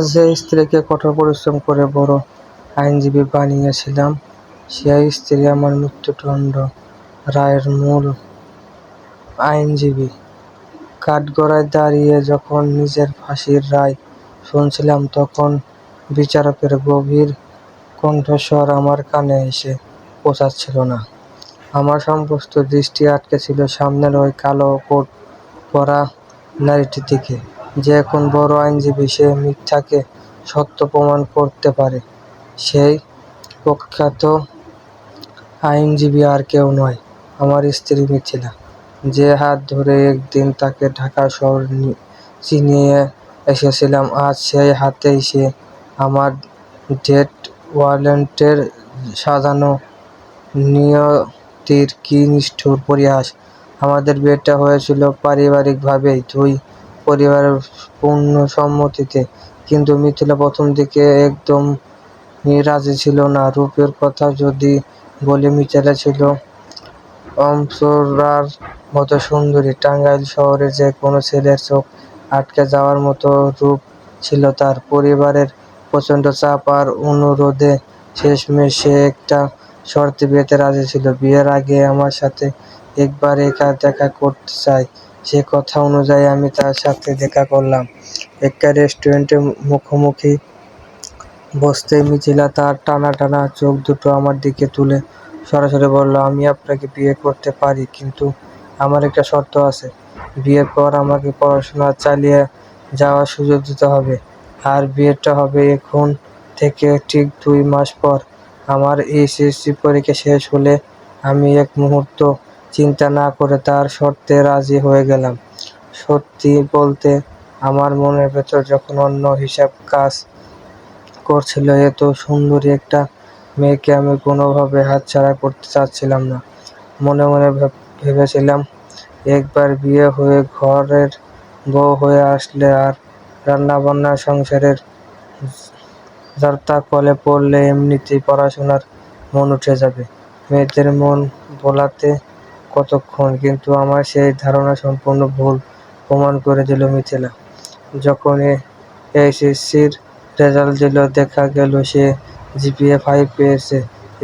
যে স্ত্রীকে কঠোর পরিশ্রম করে বড় আইনজীবী বানিয়েছিলাম, সেই স্ত্রী আমার মৃত্যুদণ্ড রায়ের মূল আইনজীবী। কাঠগড়ায় দাঁড়িয়ে যখন নিজের ফাঁসির রায় শুনছিলাম, তখন বিচারকের গভীর কণ্ঠস্বর আমার কানে এসে পৌঁছাচ্ছিল না। আমার সমস্ত দৃষ্টি আটকে ছিল সামনের ওই কালো কোট পরা নারীটির দিকে, যে এখন বড় আইনজীবী। সে মিথ্যাকে সত্য প্রমাণ করতে পারে। সেই প্রখ্যাত আইনজীবী আর কেউ নয়, আমার স্ত্রী মিথিলা, যে হাত ধরে একদিন তাকে ঢাকা শহর চিনিয়ে এসেছিলাম। আজ সেই হাতেই সে আমার ডেথ ওয়ারেন্টের সাজানো। নিয়তির কি নিষ্ঠুর পরিহাস! আমাদের বিয়েটা হয়েছিল পারিবারিকভাবেই, দুই পরিবারের পূর্ণ সম্মতিতে। কিন্তু মিথিলা প্রথম দিকে একদমই রাজি ছিল না। রূপের কথা যদি বলি, মিথিলা ছিল অপ্সরার মতো সুন্দরী। টাঙ্গাইল শহরে যে কোনো ছেলের চোখ আটকে যাওয়ার মতো রূপ ছিল তার। পরিবারের প্রচণ্ড চাপ আর অনুরোধে শেষমেশ সে একটা শর্তে বিয়েতে রাজি ছিল। বিয়ের আগে আমার সাথে একবার একা দেখা করতে চায়। সে কথা অনুযায়ী আমি তার সাথে দেখা করলাম। একটা রেস্টুরেন্টে মুখোমুখি বসতেই মিথিলা তার টানা টানা চোখ দুটো আমার দিকে তুলে সরাসরি বলল, আমি আপনাকে বিয়ে করতে পারি, কিন্তু আমার একটা শর্ত আছে। বিয়ের পর আমাকে পড়াশোনা চালিয়ে যাওয়ার সুযোগ দিতে হবে। আর বিয়েটা হবে এখন থেকে ঠিক 2 মাস পর। আমার এইচএসসি পরীক্ষা শেষ হলে আমি এক মুহূর্ত চিন্তা না করে তার শর্তে রাজি হয়ে গেলাম। সত্যি বলতে, আমার মনের ভেতর যখন অন্য হিসাব কাজ করছিল। এত সুন্দরী একটা মেয়েকে আমি কোনোভাবে হাতছাড়া করতে চাচ্ছিলাম না। মনে মনে ভেবেছিলাম, একবার বিয়ে হয়ে ঘরের বউ হয়ে আসলে আর রান্নাবান্না সংসারের যাত্রাকলে পড়লে এমনিতেই পড়াশোনার মন উঠে যাবে। মেয়েদের মন ভোলাতে কতক্ষণ! কিন্তু আমার সেই ধারণা সম্পূর্ণ ভুল প্রমাণ করে দিল মিথিলা। যখন এইচএসসির রেজাল্ট দিল, দেখা গেল সে জিপিএ 5 পেয়েছে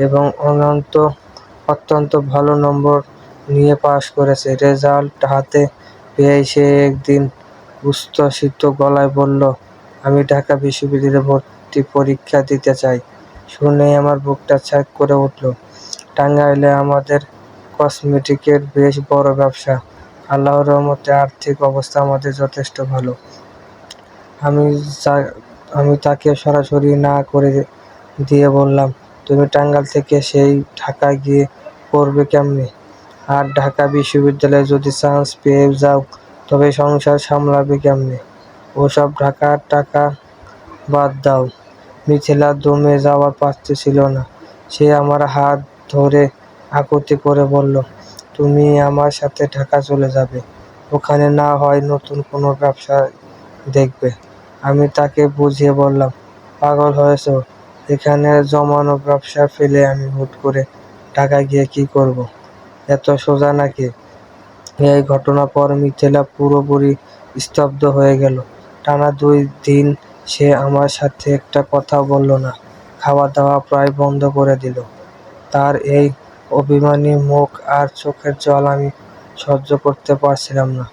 এবং অত্যন্ত ভালো নম্বর নিয়ে পাশ করেছে। রেজাল্ট হাতে পেয়েই সে একদিন উচ্ছ্বসিত গলায় বলল, আমি ঢাকা বিশ্ববিদ্যালয়ে ভর্তি পরীক্ষা দিতে চাই। শুনেই আমার বুকটা ছ্যাঁক করে উঠল। টাঙ্গাইলে আমাদের কসমেটিকের বেশ বড় ব্যবসা। আল্লাহর রহমতে আর্থিক অবস্থা আমাদের যথেষ্ট ভালো। আমি তাকে সরাসরি না করে দিয়ে বললাম, তুমি টাঙ্গাইল থেকে সেই ঢাকা গিয়ে পড়বে কেমনে? আর ঢাকা বিশ্ববিদ্যালয়ে যদি চান্স পেয়ে যাও, তবে সংসার সামলাবে কেমনে? ওসব ঢাকার টাকা বাদ দাও। মিথিলা দমে যাওয়ার পাত্র ছিল না। সে আমার হাত ধরে আকুতি করে বলল, তুমি আমার সাথে ঢাকা চলে যাবে। ওখানে না হয় নতুন কোনো ব্যবসা দেখবে। আমি তাকে বুঝিয়ে বললাম, পাগল হয়েছ? এখানে জমানো ব্যবসা ফেলে আমি হুট করে ঢাকা গিয়ে কি করব? এত সোজা নাকি? এই ঘটনার পর মিথিলা পুরোপুরি স্তব্ধ হয়ে গেল। টানা 2 দিন সে আমার সাথে একটা কথাও বলল না। খাওয়া দাওয়া প্রায় বন্ধ করে দিল। তার এই অভিমানী মুখ আর চোখের জল আমি সহ্য করতে পারছিলাম না।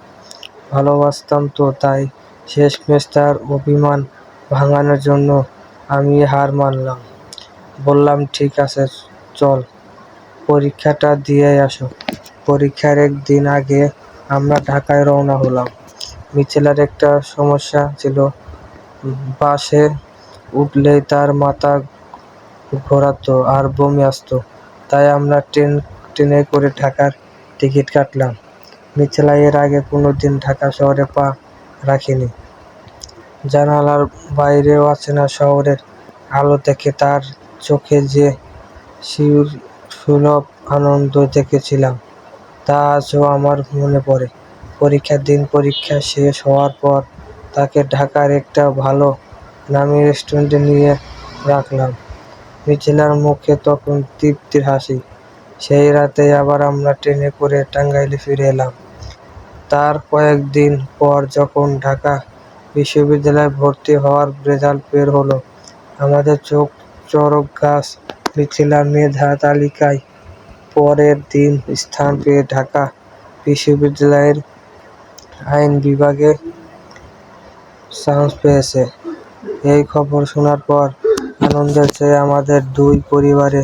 ভালোবাসতাম তো, তাই শেষমেশ তার অভিমান ভাঙানোর জন্য আমি হার মানলাম। বললাম, ঠিক আছে, চল পরীক্ষাটা দিয়েই আসো। পরীক্ষার 1 দিন আগে আমরা ঢাকায় রওনা হলাম। মিথিলার একটা সমস্যা ছিল, বাসে উঠলেই তার মাথা ঘোরাতো আর বমি আসতো। তাই আমরা ট্রেনে করে ঢাকার টিকিট কাটলাম। মিথিলা এর আগে কোনোদিন ঢাকা শহরে পা রাখেনি। জানালার বাইরে অচেনা শহরের আলো দেখে তার চোখে যে সুলভ আনন্দ দেখেছিলাম, তা আজও আমার মনে পড়ে। পরীক্ষার দিন পরীক্ষা শেষ হওয়ার পর তাকে ঢাকার একটা ভালো নামী রেস্টুরেন্টে নিয়ে রাখলাম। মিথিলার মুখে তখন তৃপ্তির হাসি। সেই রাতেই আবার আমরা ট্রেনে করে টাঙ্গাইলে ফিরে এলাম। তার কয়েকদিন পর যখন ঢাকা বিশ্ববিদ্যালয়ে ভর্তি হওয়ার রেজাল্ট বের হলো। আমাদের চোখ চড়ক গাছ। মিথিলা মেধা তালিকায় পরের দিন স্থান পেয়ে ঢাকা বিশ্ববিদ্যালয়ের আইন বিভাগে চান্স পেয়েছে। এই খবর শোনার পর আনন্দের চেয়ে আমাদের দুই পরিবারে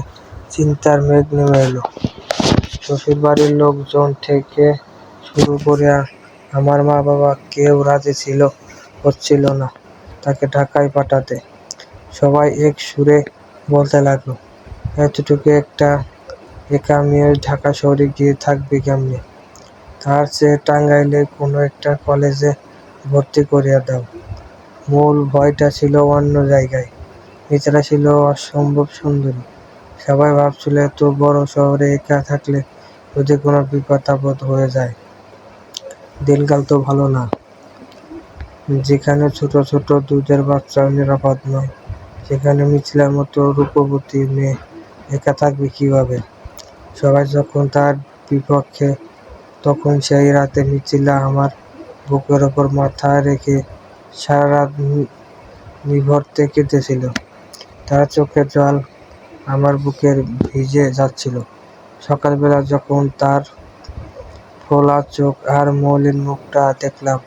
চিন্তার মেঘ নেমে এলো। শ্বশুরবাড়ির লোকজন থেকে শুরু করে আমার মা-বাবা কেউ রাজি হচ্ছিল না তাকে ঢাকায় পাঠাতে। সবাই এক সুরে বলতে লাগলো, এতটুকু একা মেয়ে ঢাকা শহরে গিয়ে থাকবে কেমনে? তার চেয়ে টাঙ্গাইলে কোনো একটা কলেজে ভর্তি করিয়ে দাও। মূল ভয়টা ছিল অন্য জায়গায়। মিথিলা ছিল অসম্ভব সুন্দরী। সবাই ভাবছিল এত বড় শহরে একা থাকলে যদি কোনো বিপদ আপদ হয়ে যায়। দিনকাল তো ভালো না, যেখানে ছোট ছোট দুধের বাচ্চাও নিরাপদ নয়, সেখানে মিথিলার মতো রূপবতী মেয়ে একা থাকবে কিভাবে? সবাই যখন তার বিপক্ষে, তখন সেই রাতে মিথিলা আমার বুকের ওপর মাথা রেখে সারা রাত নিভৃতে কেঁদেছিল। তার চোখের জল আমার বুকের ভিজে যাচ্ছিল। সকালবেলা যখন তার ফোলা চোখ আর মলিন মুখটা দেখলাম,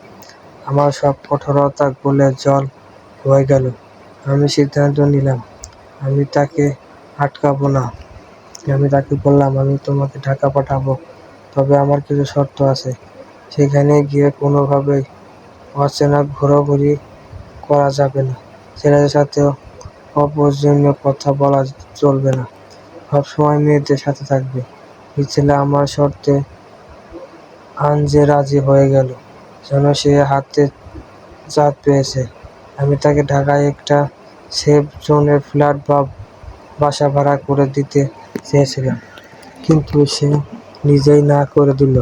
আমার সব কঠোরতা গলে জল হয়ে গেল। আমি সিদ্ধান্ত নিলাম, আমি তাকে আটকাবো না। আমি তাকে বললাম, আমি তোমাকে ঢাকা পাঠাবো, তবে আমার কিছু শর্ত আছে। সেখানে গিয়ে কোনোভাবেই অচেনা ঘোরাঘুরি করা যাবে না। ছেলেদের সাথে অপ্রয়োজনীয় কথা বলা চলবে না। সবসময় মেয়েদের সাথে থাকবে। মিথিলা আমার শর্তে আনজে রাজি হয়ে গেল, যেন সে হাতে চাঁদ পেয়েছে। আমি তাকে ঢাকায় একটা সেফ জোনের ফ্ল্যাট বা বাসা ভাড়া করে দিতে চেয়েছিলাম, কিন্তু সে নিজেই না করে দিল।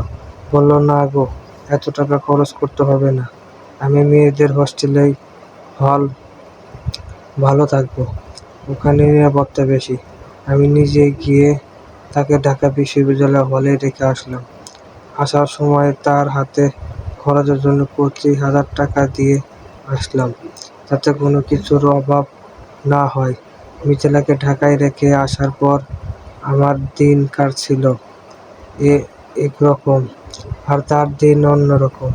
বলল, না গো, এত টাকা খরচ করতে হবে না। আমি মেয়েদের হস্টেলেই ভালো থাকবো, ওখানে নিরাপত্তা বেশি। আমি নিজে গিয়ে তাকে ঢাকা বিশ্ববিদ্যালয় হলে রেখে আসলাম। আসার সময় তার হাতে খরচের জন্য 25,000 টাকা দিয়ে আসলাম, যাতে কোনো কিছুর অভাব না হয়। মিথিলাকে ঢাকায় রেখে আসার পর আমার দিন কাটছিল একরকম, আর তার দিন অন্যরকম।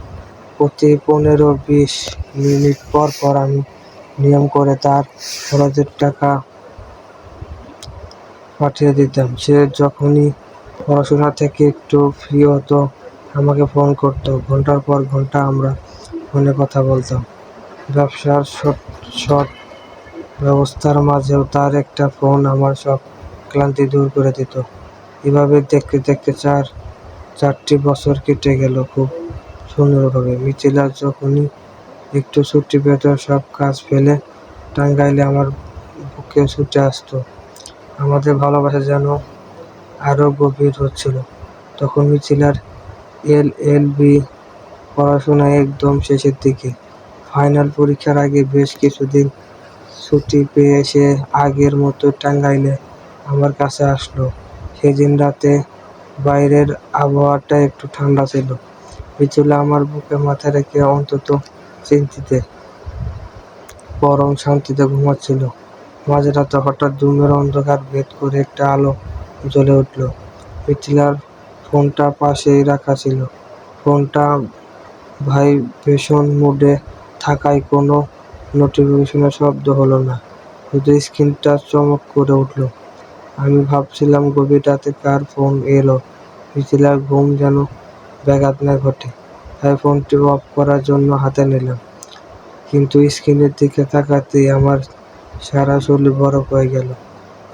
প্রতি 15-20 মিনিট পর পর আমি নিয়ম করে তার খরচের টাকা পাঠিয়ে দিতাম। সে যখনই পড়াশোনা থেকে একটু ফ্রি হতো, আমাকে ফোন করতো। ঘন্টার পর ঘন্টা আমরা ফোনে কথা বলতাম। ব্যবসার শর্ট ব্যবস্থার মাঝেও তার একটা ফোন আমার সব ক্লান্তি দূর করে দিত। এভাবে দেখতে দেখতে 4টি বছর কেটে গেল খুব সুন্দরভাবে। মিথিলা যখনই একটু ছুটি পেত, সব কাজ ফেলে টাঙ্গাইলে আমার বুকে ছুটে আসতো। আমাদের ভালোবাসা যেন আরো গভীর হচ্ছিল। তখন মিথিলার LLB পড়াশোনা একদম শেষের দিকে। ফাইনাল পরীক্ষার আগে বেশ কিছুদিন ছুটি পেয়ে সে আগের মতো টাঙ্গাইলে আমার কাছে আসলো। সেদিন রাতে বাইরের আবহাওয়াটা একটু ঠান্ডা ছিল। মিথিলা আমার বুকে মাথা রেখে অন্তত চিন্তিতে বরং শান্তিতে ঘুমাচ্ছিল। মাঝরাতে হঠাৎ রুমের অন্ধকার ভেদ করে একটা আলো জ্বলে উঠল। মিথিলার ফোনটা পাশেই রাখা ছিল। ফোনটা ভাইব্রেশন মোডে থাকায় কোনো নোটিফিকেশনের শব্দ হলো না, শুধু স্ক্রিনটা চমক করে উঠল। আমি ভাবছিলাম, গভীর রাতে কার ফোন এলো। মিথিলার ঘুম যেন ব্যাঘাত না ঘটে, তাই ফোনটি অফ করার জন্য হাতে নিলাম। কিন্তু স্ক্রিনের দিকে তাকাতেই আমার সারা শরীর বরফ হয়ে গেল।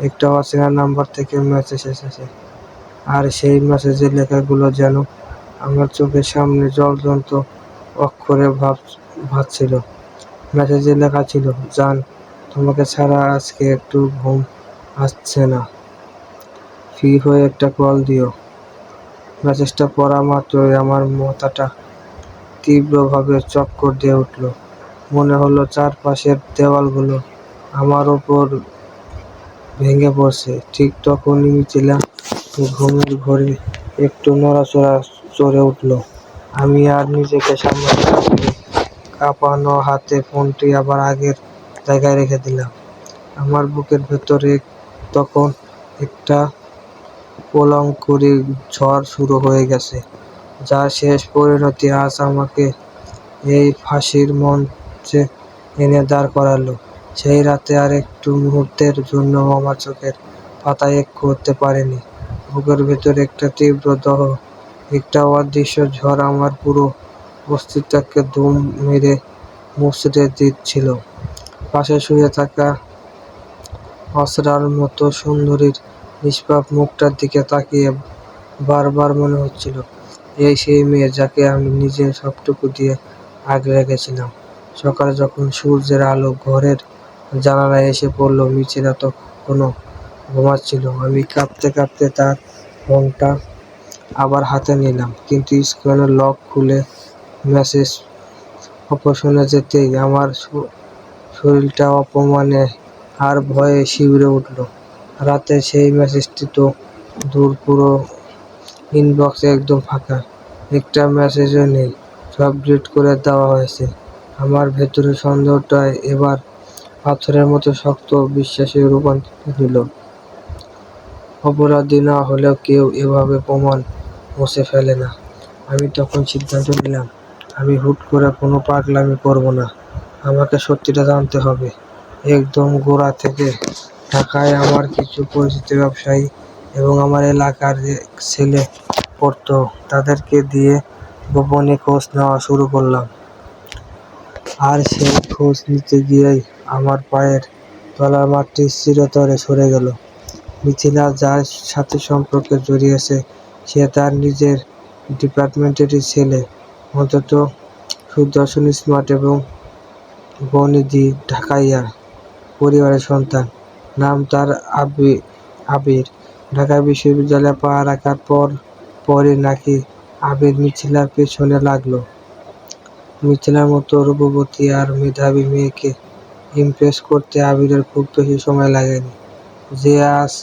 একটা অচেনা নাম্বার থেকে মেসেজ এসেছে, আর সেই মেসেজের লেখাগুলো যেন আমার চোখের সামনে জ্বলন্ত অক্ষরে ভাসছিল। মেসেজে লেখা ছিল, জান, তোমাকে ছাড়া আজকে একটু ঘুম আসছে না, ফ্রি হয়ে একটা কল দিও। মেসেজটা পড়া মাত্রই আমার মাথাটা তীব্রভাবে চক্কর দিয়ে উঠল। মনে হলো চারপাশের দেওয়ালগুলো আমার ওপর ভেঙে পড়ছে। ঠিক তখনই মিথিলা ঘুমের ঘোরে একটু নড়াচড়া চড়ে উঠল। আমি আর নিজেকে সামলাতে না পেরে কাঁপানো হাতে ফোনটি আবার আগের জায়গায় রেখে দিলাম। আমার বুকের ভেতরে তখন একটা প্রলয়ঙ্করী ঝড় শুরু হয়ে গেছে, যার শেষ পরিণতি আজ আমাকে এই ফাঁসির মঞ্চে এনে দাঁড় করালো। সেই রাতে আর একটু মুহূর্তের জন্য আমার চোখের পাতা এক করতে পারেনি। বুকের ভেতরে একটা তীব্র দহ, একটা অদৃশ্য ঝড় আমার পুরো অস্তিত্বকে ধুম মেরে মুচড়ে দিচ্ছিল। পাশে শুয়ে থাকা অসরার মতো সুন্দরীর নিষ্পাপ মুখটার দিকে তাকিয়ে বারবার মনে হচ্ছিল, এই সেই মেয়ে যাকে আমি নিজের সবটুকু দিয়ে আগলে রেখেছিলাম। সকালে যখন সূর্যের আলো ঘরের জানালায় এসে পড়ল, মিছিলা তখনও ঘুমাচ্ছিল। আমি কাঁপতে কাঁপতে তার ফোনটা আবার হাতে নিলাম, কিন্তু স্ক্রিনের লক খুলে মেসেজ অপশনে যেতেই আমার শরীরটা অপমানে আর ভয়ে শিউরে উঠল। রাতের সেই মেসেজটি তো দূর, পুরো ইনবক্স একদম ফাঁকা, একটা মেসেজও নেই, সব ডিলিট করে দেওয়া হয়েছে। আমার ভেতরের সন্দেহটা এবার পাথরের মতো শক্ত বিশ্বাসে রূপান্তরিত নিল। অপরাধী না হলেও কেউ এভাবে প্রমাণ মুছে ফেলে না। আমি তখন সিদ্ধান্ত নিলাম, আমি হুট করে কোনো পাগলামি করব না। আমাকে সত্যিটা জানতে হবে। একদম গোড়া থেকে। ঢাকায় আমার কিছু পরিচিত ব্যবসায়ী এবং আমার এলাকার যে ছেলে পড়তো, তাদেরকে দিয়ে গোপনে খোঁজ নেওয়া শুরু করলাম। আর সেই খোঁজ নিতে গিয়েই আমার পায়ের তলার মাটি চিরতরে সরে গেল। মিথিলা যার সাথে সম্পর্কে জড়িয়েছে, সে তার নিজের ডিপার্টমেন্টেরই ছেলে, অন্তত সুদর্শন, স্মার্ট এবং বনেদি ঢাকাইয়া পরিবারের সন্তান। নাম তার আবির। ঢাকা বিশ্ববিদ্যালয়ে পা রাখার পরই নাকি আবির মিথিলার পেছনে লাগলো। মিথিলার মতো রূপবতী আর মেধাবী মেয়েকে ইমপ্রেস করতে আবিরের খুব বেশি সময় লাগেনি। যে আজ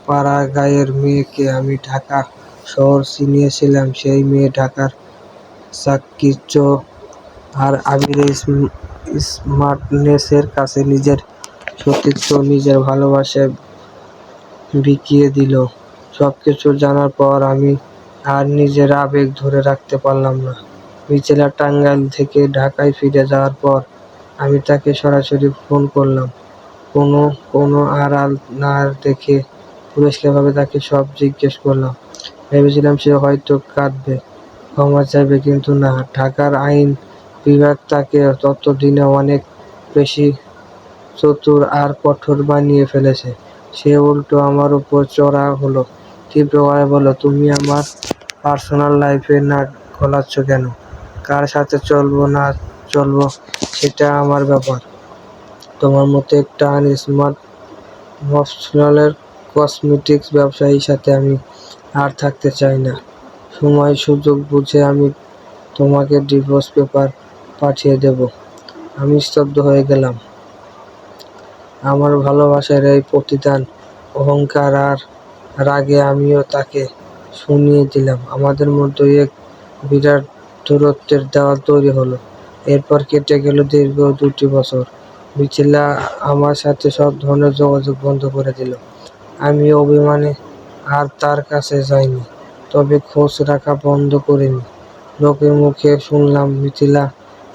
পাড়াগাঁয়ের মেয়েকে আমি ঢাকা শহর চিনিয়েছিলাম, সেই মেয়ে ঢাকার চাকচিক্য আর আবিরের স্মার্টনেসের কাছে নিজের সতীত্ব, নিজের ভালোবাসা বিকিয়ে দিল। সবকিছু জানার পর আমি আর নিজের আবেগ ধরে রাখতে পারলাম না। মিথিলা টাঙ্গাইল থেকে ঢাকায় ফিরে যাওয়ার পর আমি তাকে সরাসরি ফোন করলাম। কোনো আড়াল না রেখে পরিষ্কারভাবে তাকে সব জিজ্ঞেস করলাম। ভেবেছিলাম সে হয়তো কাঁদবে, ক্ষমা চাইবে, কিন্তু না। ঢাকার আইন বিভাগ তাকে ততদিনে অনেক বেশি চতুর আর কঠোর বানিয়ে ফেলেছে। সে উল্টো আমার উপর চড়া হলো, তীব্র গলায় বলল, তুমি আমার পার্সোনাল লাইফে নাক গলাচ্ছ কেন? কার সাথে চলবো না চলবো সেটা আমার ব্যাপার। তোমার মতো একটা আনস্মার্ট মফস্বলের কসমেটিক্স ব্যবসায়ীর সাথে আমি আর থাকতে চাই না। সময় সুযোগ বুঝে আমি তোমাকে ডিভোর্স পেপার পাঠিয়ে দেব। আমি স্তব্ধ হয়ে গেলাম। আমার ভালোবাসার এই প্রতিদান, অহংকার আর রাগে আমিও তাকে শুনিয়ে দিলাম। আমাদের মধ্যে এক বিরাট দূরত্বের দেওয়াল তৈরি হলো। এরপর কেটে গেল দীর্ঘ 2 বছর। মিথিলা আমার সাথে সব ধরনের যোগাযোগ বন্ধ করে দিল। আমি অভিমানে আর তার কাছে যাইনি, তবে খোঁজ রাখা বন্ধ করিনি। লোকের মুখে শুনলাম মিথিলা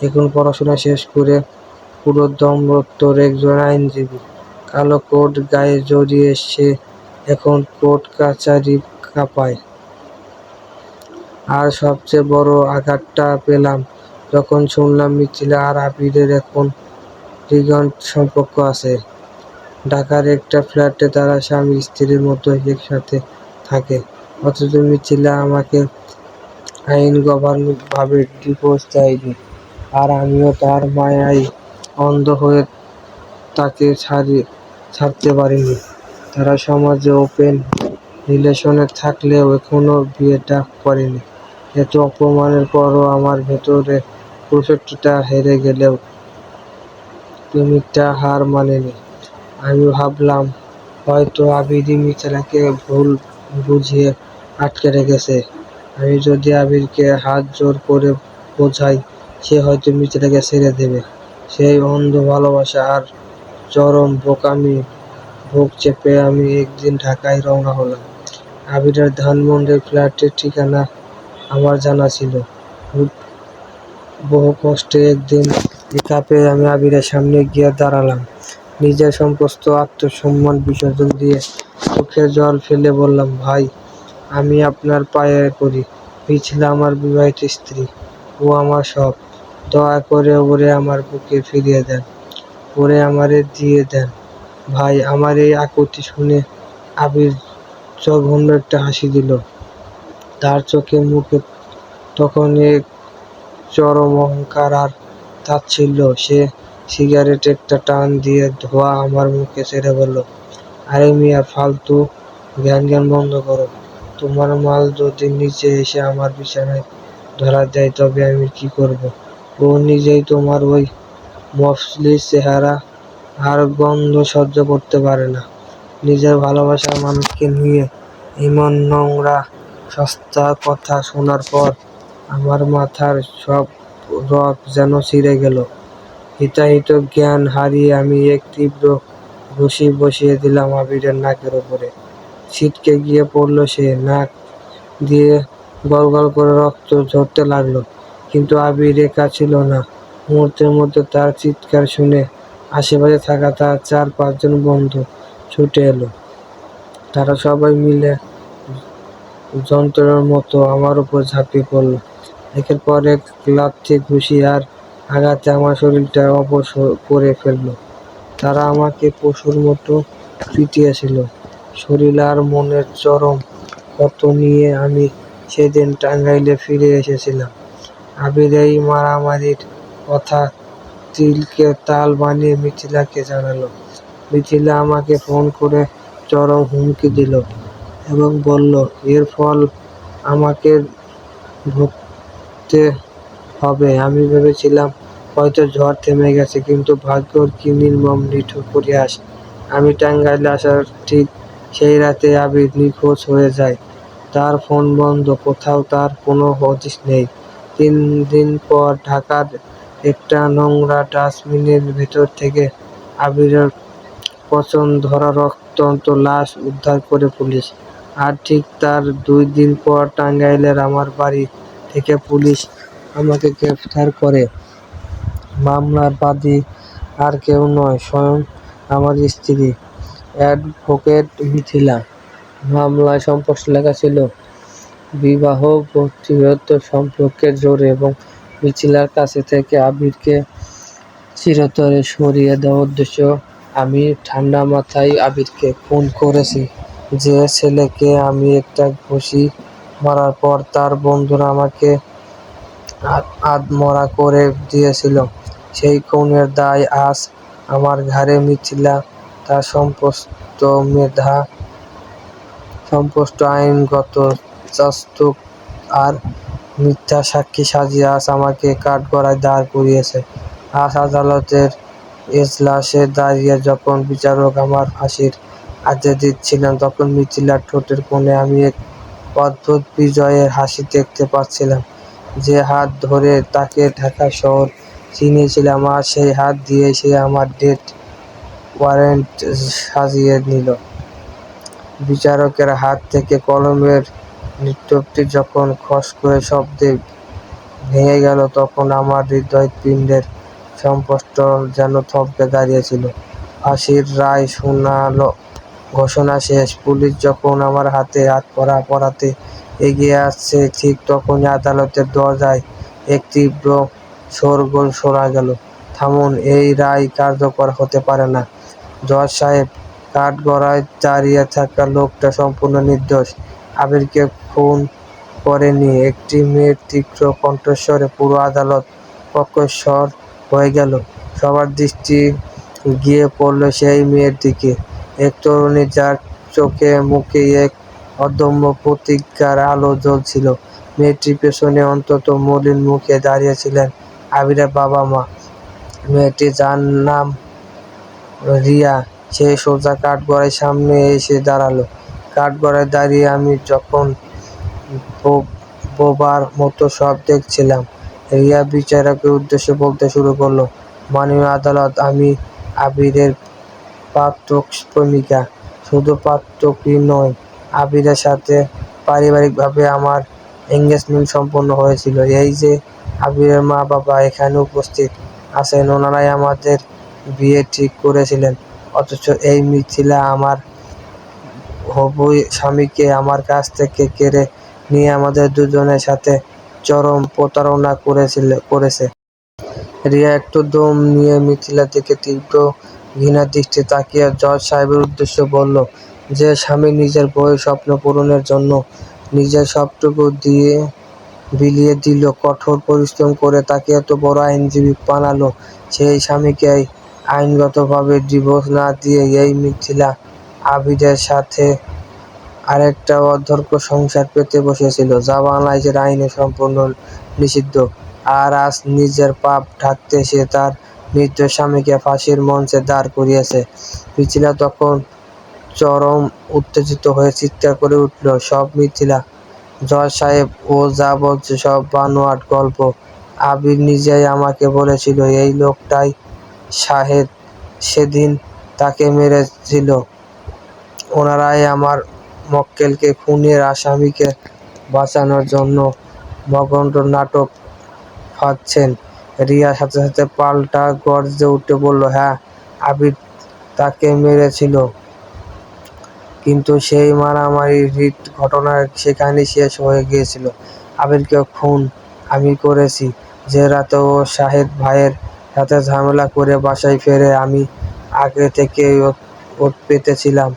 এখন পড়াশোনা শেষ করে পুরোদমরত্তর একজন আইনজীবী। কালো কোট গায়ে জড়িয়ে সে এখন কোর্ট কাচারি কাঁপায়। আর সবচেয়ে বড় আঘাতটা পেলাম যখন শুনলাম মিথিলা আর আবিরের এখন লিগ্যাল সম্পর্ক আছে। ঢাকার একটা ফ্ল্যাটে তারা স্বামী স্ত্রীর মতো একসাথে থাকে। অথচ মিথিলা আমাকে আইনগতভাবে ডিভোর্স দেয়নি, আর আমিও তার মায়ায় অন্ধ হয়ে তাকে ছাড়তে পারিনি। তারা সমাজে ওপেন রিলেশনে থাকলেও এখনো বিয়েটা করেনি। এত অপমানের পরও আমার ভেতরে পুরুষত্বটা হেরে গেলেও প্রেমিকটা হার মানেনি। আমি ভাবলাম হয়তো আবিরই মিথিলাকে ভুল বুঝিয়ে আটকে রেখেছে। আমি যদি আবিরকে হাত জোর করে বোঝাই সে হয়তো মিথিলাকে ছেড়ে দেবে। সেই অন্ধ ভালোবাসা আর চরম বোকামি বুক চেপে আমি একদিন ঢাকায় রওনা হলাম। আবিরের ধানমন্ডির ফ্ল্যাটের ঠিকানা আমার জানা ছিল। বহু কষ্টে একদিন একা পেয়ে আমি আবিরের সামনে গিয়ে দাঁড়ালাম। নিজের সমস্ত আত্মসম্মান বিসর্জন দিয়ে চোখে জল ফেলে বললাম, ভাই, আমি আপনার পায়ে পড়ি। মিথিলা আমার বিবাহিত স্ত্রী। ও আমার সব। দয়া করে ওরে আমার বুকে ফিরিয়ে দেন। ওরে আমারে দিয়ে দেন। ভাই, আমার এই আকুতি শুনে আবির জঘন্য একটা হাসি দিল। তার চোখে মুখে তখন এক চরম অহংকার আর তাচ্ছিল্য। সে সিগারেট একটা টান দিয়ে ধোঁয়া আমার মুখে ছেড়ে বলল, আরে মিয়া, ফালতু জ্ঞান বন্ধ করো। তোমার মাল যদি নিচে এসে আমার বিছানায় ধরা দেয় তবে আমি কি করব? ও নিজেই তোমার ওই মফস্বলী চেহারা আর গন্ধ সহ্য করতে পারে না। নিজের ভালোবাসার মানুষকে নিয়ে এমন নোংরা সস্তা কথা শোনার পর আমার মাথার সব রগ যেন ছিঁড়ে গেল। হিতাহিত জ্ঞান হারিয়ে আমি এক তীব্র ঘুষি বসিয়ে দিলাম আবিরের নাকের উপরে। ছিটকে গিয়ে পড়ল সে। নাক দিয়ে গলগল করে রক্ত ঝরতে লাগলো। কিন্তু আবির একা ছিল না। মুহূর্তের মধ্যে তার চিৎকার শুনে আশেপাশে থাকা তার 4-5 জন বন্ধু ছুটে এলো। তারা সবাই মিলে যন্ত্রের মতো আমার উপর ঝাঁপিয়ে পড়ল। একের পর এক লাথি, ঘুষি আর আঘাতে আমার শরীরটা অবশ করে ফেলল। তারা আমাকে পশুর মতো পিটিয়েছিল। শরীর আর মনের চরম ক্ষত নিয়ে আমি সেদিন টাঙ্গাইলে ফিরে এসেছিলাম। আবির এই মারামারির কথা তিলকে তাল বানিয়ে মিথিলাকে জানালো। মিথিলা আমাকে ফোন করে চরম হুমকি দিল এবং বলল, এর ফল আমাকে ভুগতে হবে। আমি ভেবেছিলাম হয়তো ঝড় থেমে গেছে, কিন্তু ভাগ্যর কি নির্মম নিঠুর পরিহাস। আমি টাঙ্গাইলে আসার ঠিক সেই রাতে আবির নিখোঁজ হয়ে যায়। তার ফোন বন্ধ, কোথাও তার কোনো হদিস নেই। 3 দিন পর ঢাকার একটা নোংরা ডাস্টবিনের ভেতর থেকে আবিরের পচন ধরা রক্তাক্ত লাশ উদ্ধার করে পুলিশ। আর ঠিক তার 2 দিন পর টাঙ্গাইলের আমার বাড়ি থেকে পুলিশ আমাকে গ্রেফতার করে। মামলার বাদী আর কেউ নয়, স্বয়ং আমার স্ত্রী, অ্যাডভোকেট মিথিলা। মামলায় স্পষ্ট লেখা ছিল, বিবাহ বহির্ভূত সম্পর্কের জোরে এবং মিথিলার কাছে থেকে আবিরকে চিরতরে সরিয়ে দেওয়ার উদ্দেশ্যে আমি ঠান্ডা মাথায় আবিরকে খুন করেছি। যে ছেলেকে আমি একটা ঘুষি মারার পর তার বন্ধুরা আমাকে আধমরা করে দিয়েছিল, সেই খুনের দায় আজ আমার ঘাড়ে। মিথিলা তার সমস্ত আইনগত চাস্তু আর মিথ্যা সাক্ষী সাজিয়ে আজ আমাকে কাঠগড়ায় দাঁড় করিয়েছে। আজ আদালতের এজলাসে দাঁড়িয়ে যখন বিচারক আমার ফাঁসির আদেশ দিচ্ছিলেন, তখন মিথিলার ঠোঁটের কোণে আমি এক অদ্ভুত বিজয়ের হাসি দেখতে পাচ্ছিলাম। যে হাত ধরে তাকে ঢাকা শহর চিনিয়েছিলাম, আজ সেই হাত দিয়ে সে আমার ডেথ ওয়ারেন্ট সাজিয়ে নিল। বিচারকের হাত থেকে কলমের নিষ্পত্তি যখন খস করে শব্দে ভেঙে গেল, তখন আমার হৃদপিণ্ডের সমস্ত যেন থমকে দাঁড়িয়েছিল। ফাঁসির রায় শোনালো, ঘোষণা শেষ। পুলিশ যখন আমার হাতে হাত পরাতে এগিয়ে আসছে, ঠিক তখনই আদালতের দরজায় এক তীব্র শোরগোল শোনা গেল, থামুন, এই রায় কার্যকর হতে পারে না। জজ সাহেব, কাঠগড়ায় দাঁড়িয়ে থাকা লোকটা সম্পূর্ণ নির্দোষ। আবিরকে খুন করেনি। একটি মেয়ের তীক্ষ্ণ কণ্ঠস্বরে পুরো আদালত কক্ষস্থ হয়ে গেল। সবার দৃষ্টি গিয়ে পড়ল সেই মেয়ের দিকে, এক তরুণী যার চোখে মুখে এক অদম্য প্রতিজ্ঞার আলো জ্বলছিল। মেয়েটির পেছনে অত্যন্ত মলিন মুখে দাঁড়িয়েছিলেন আবিরের বাবা-মা। মেয়েটি, যার নাম রিয়া, সে সোজা কাঠগড়ায় সামনে এসে দাঁড়ালো। কাঠগড়ায় দাঁড়িয়ে আমি যখন বোবার মতো সব দেখছিলাম, রিয়া বিচারকের উদ্দেশ্যে বলতে শুরু করলো, মাননীয় আদালত, আমি আবিরের প্রাক্তন প্রেমিকা। শুধু প্রাক্তনই নয়, আবিরের সাথে পারিবারিকভাবে আমার এঙ্গেজমেন্ট সম্পন্ন হয়েছিল। এই যে আবিরের মা বাবা এখানে উপস্থিত আছেন, ওনারাই আমাদের বিয়ে ঠিক করেছিলেন। অথচ এই মিথিলা আমার হবু স্বামীকে আমার কাছ থেকে কেড়ে নিয়ে আমাদের দুজনের সাথে চরম প্রতারণা করেছে। রিয়া একটু দম নিয়ে মিথিলার দিকে তীব্র ঘৃণার দৃষ্টিতে তাকিয়ে জজ সাহেবের উদ্দেশ্যে বলল, যে স্বামী নিজের বউয়ের স্বপ্ন পূরণের জন্য নিজের সবটুকু বিলিয়ে দিল, কঠোর পরিশ্রম করে তাকে এত বড় আইনজীবী বানালো, সেই স্বামীকে আইনগতভাবে ডিভোর্স না দিয়ে এই মিথিলা আবিরের সাথে আরেকটা অর্ধর্ক সংসার পেতে বসেছিল, যা বাংলাদেশের আইনে সম্পূর্ণ নিষিদ্ধ। আর আজ নিজের পাপ ঢাকতে সে তার নির্দোষ স্বামীকে ফাঁসির মঞ্চে দাঁড় করিয়েছে। মিথিলা তখন চরম উত্তেজিত হয়ে চিৎকার করে উঠল, সব মিথিলা জজ সাহেব, ও যা বলছে সব বানোয়াট গল্প। আবির নিজেই আমাকে বলেছিল এই লোকটাই শাহেদ সেদিন তাকে মেরেছিল। ওনারাই আমার মক্কেলকে খুনের আসামিকে বাঁচানোর জন্য মগন্ড নাটক ফাঁদছেন। রিয়া সাথে সাথে পাল্টা গর্জে উঠে বলল, হ্যাঁ, আবির তাকে মেরেছিল, কিন্তু সেই মারামারির ঘটনা সেখানেই শেষ হয়ে গিয়েছিল। আবিরকে খুন আমি করেছি। যে রাতে ও শাহেদ ভাইয়ের সাথে ঝামেলা করে বাসায় ফেরে, আমি আগে থেকেই ওত পেতেছিলাম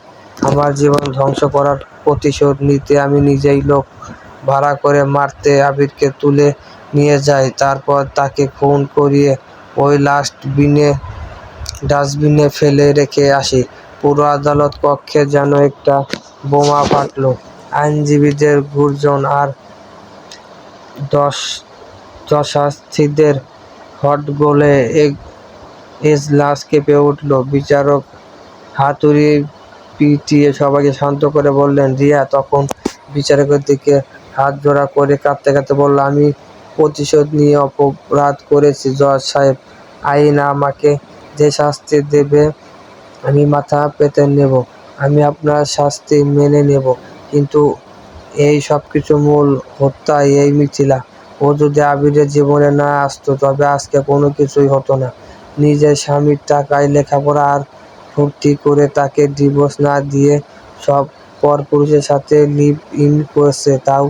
আমার জীবন ধ্বংস করার প্রতিশোধ নিতে। আমি নিজেই লোক ভাড়া করে মারতে আবিরকে তুলে নিয়ে যাই, তারপর তাকে খুন করিয়ে ওই ডাস্টবিনে ফেলে রেখে আসি। পুরো আদালত কক্ষে যেন একটা বোমা ফাটল। আইনজীবীদের গর্জন আর দশার্থীদের হট্টগোলে এজলাস কেঁপে উঠল। বিচারক হাতুড়ি পিটিয়ে সবাইকে শান্ত করে বললেন। রিয়া তখন বিচারকের দিকে হাত জোড়া করে কাঁদতে কাঁদতে বলল, আমি প্রতিশোধ নিয়ে অপরাধ করেছি জজ সাহেব। আইন আমাকে যে শাস্তি দেবে আমি মাথা পেতে নেব। আমি আপনার শাস্তি মেনে নেব, কিন্তু এই সবকিছু মূল হোতা এই মিথিলা। ও যদি আবিরের জীবনে না আসতো তবে আজকে কোনো কিছুই হতো না। নিজের স্বামীর টাকায় লেখাপড়া আর ফুর্তি করে তাকে ডিভোর্স না দিয়ে সব পরপুরুষের সাথে লিভ ইন করেছে, তাও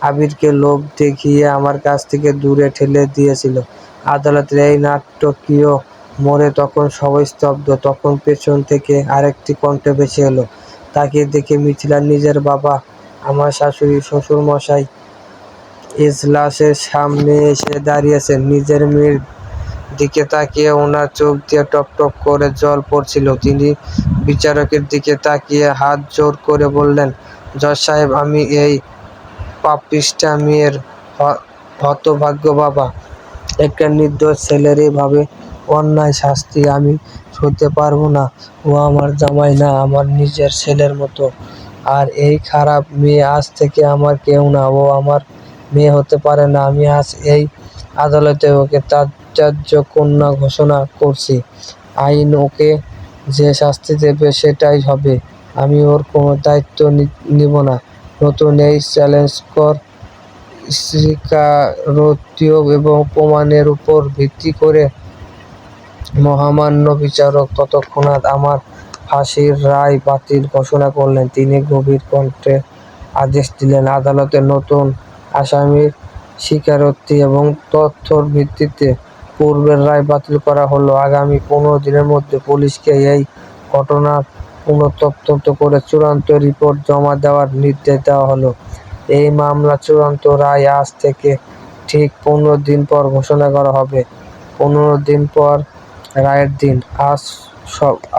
আবিরকে লোভ দেখিয়ে আমার কাছ থেকে দূরে ঠেলে দিয়েছিল। আদালতের এই নাটকীয় মোড়ে তখন সবাই স্তব্ধ। তখন পেছন থেকে আরেকটি কণ্ঠ ভেসে এলো। তাকিয়ে দেখে মিথিলার নিজের বাবা, আমার শাশুড়ি শ্বশুরমশাই এজলাসের সামনে এসে দাঁড়িয়েছেন। নিজের মেয়ের দিকে তাকিয়ে ওনার চোখ দিয়ে টপ টপ করে জল পড়ছিল। তিনি বিচারকের দিকে তাকিয়ে হাত জোর করে বললেন, জজ সাহেব, আমি এই পাপিষ্ঠা মেয়ের হতভাগ্য বাবা। একটা নির্দোষ ছেলের এভাবে অন্যায় শাস্তি আমি সইতে পারবো না। ও আমার জামাই না, আমার নিজের ছেলের মতো। আর এই খারাপ মেয়ে আজ থেকে আমার কেউ না। ও আমার মেয়ে হতে পারে না। আমি আজ এই আদালতে ওকে ত্যায্য কন্যা ঘোষণা করছি। আইন ওকে যে শাস্তি দেবে সেটাই হবে। আমি ওর কোনো দায়িত্ব নিব না। নতুন এই চ্যালেঞ্জকর স্বীকারোক্তি এবং প্রমাণের উপর ভিত্তি করে মহামান্য বিচারক তৎক্ষণাৎ আমার ফাঁসির রায় বাতিল ঘোষণা করলেন। তিনি গভীর কণ্ঠে আদেশ দিলেন, আদালতে নতুন আসামির স্বীকারোক্তি এবং তথ্যর ভিত্তিতে পূর্বের রায় বাতিল করা হলো। আগামী 15 দিনের মধ্যে পুলিশকে এই ঘটনার পুনঃতদন্ত করে চূড়ান্ত রিপোর্ট জমা দেওয়ার নির্দেশ দেওয়া হলো। এই মামলার চূড়ান্ত রায় আজ থেকে ঠিক 15 দিন পর ঘোষণা করা হবে। 15 দিন পর রায়ের দিন। আজ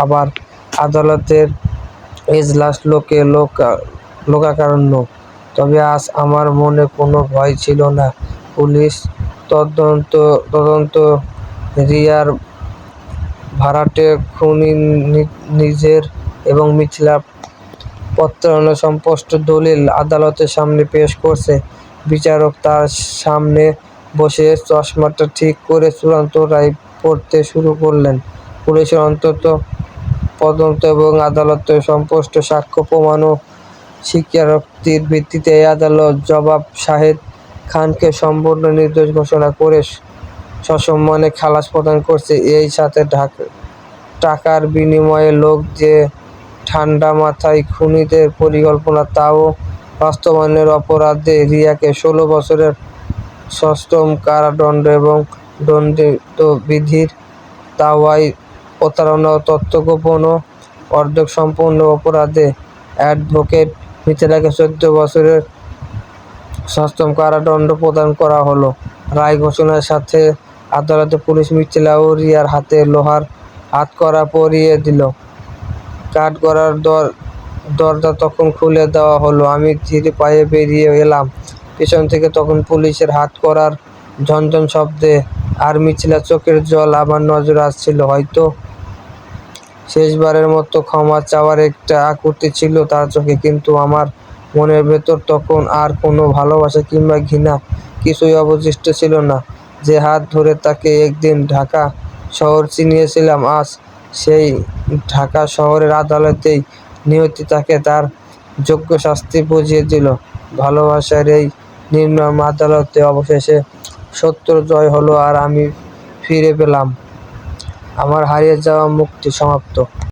আবার আদালতের এজলাস লোকারণ্য। তবে আজ আমার মনে কোনো ভয় ছিল না। পুলিশ তদন্ত রিয়ার ভাড়াটে খুনি নিজের এবং মিথিলা প্রত্যয়ন স্পষ্ট দলিল আদালতের সামনে পেশ করছে। বিচারক তার সামনে বসে চশমাটা ঠিক করে চূড়ান্ত রায় পড়তে শুরু করলেন। পুলিশের তদন্ত এবং আদালতে স্পষ্ট সাক্ষ্য প্রমাণ ও স্বীকারোক্তির ভিত্তিতে এই আদালত জনাব শাহেদ খানকে সম্পূর্ণ নির্দোষ ঘোষণা করে সসম্মানে খালাস প্রদান করেছে। এই সাথে টাকার বিনিময়ে লোক যে ঠান্ডা মাথায় খুনিদের পরিকল্পনা তাও বাস্তবায়নের অপরাধে রিয়াকে 16 বছরের সশ্রম কারাদণ্ড এবং দণ্ডবিধির দাওয়ায় প্রতারণা ও তথ্য গোপন ও অর্ধক সম্পন্ন অপরাধে অ্যাডভোকেট মিথিলাকে 14 বছরের সশ্রম কারাদণ্ড প্রদান করা হলো। রায় ঘোষণার সাথে আদালতে পুলিশ মিথিলা ও রিয়ার হাতে লোহার হাতকড়া পরিয়ে দিল। কাঠগড়ার দরজা তখন খুলে দেওয়া হলো। আমি ধীরে পায়ে বেরিয়ে এলাম পেছন থেকে। তখন পুলিশের হাতকড়ার ঝনঝন শব্দে আর মিথিলার চোখের জল আমার নজরে আসছিল। হয়তো শেষবারের মতো ক্ষমা চাওয়ার একটা আকুতি ছিল তার চোখে, কিন্তু আমার মনের ভেতর তখন আর কোনো ভালোবাসা কিংবা ঘৃণা কিছুই অবশিষ্ট ছিল না। যে হাত ধরে তাকে একদিন ঢাকা শহর চিনিয়েছিলাম, আজ সেই ঢাকা শহরের আদালতেই নিয়তি তাকে তার যোগ্য শাস্তি বুঝিয়ে দিল। ভালোবাসার এই নির্মম আদালতে অবশেষে সত্যর জয় হলো আর আমি ফিরে পেলাম আমার হারিয়ে যাওয়া মুক্তি। সমাপ্ত।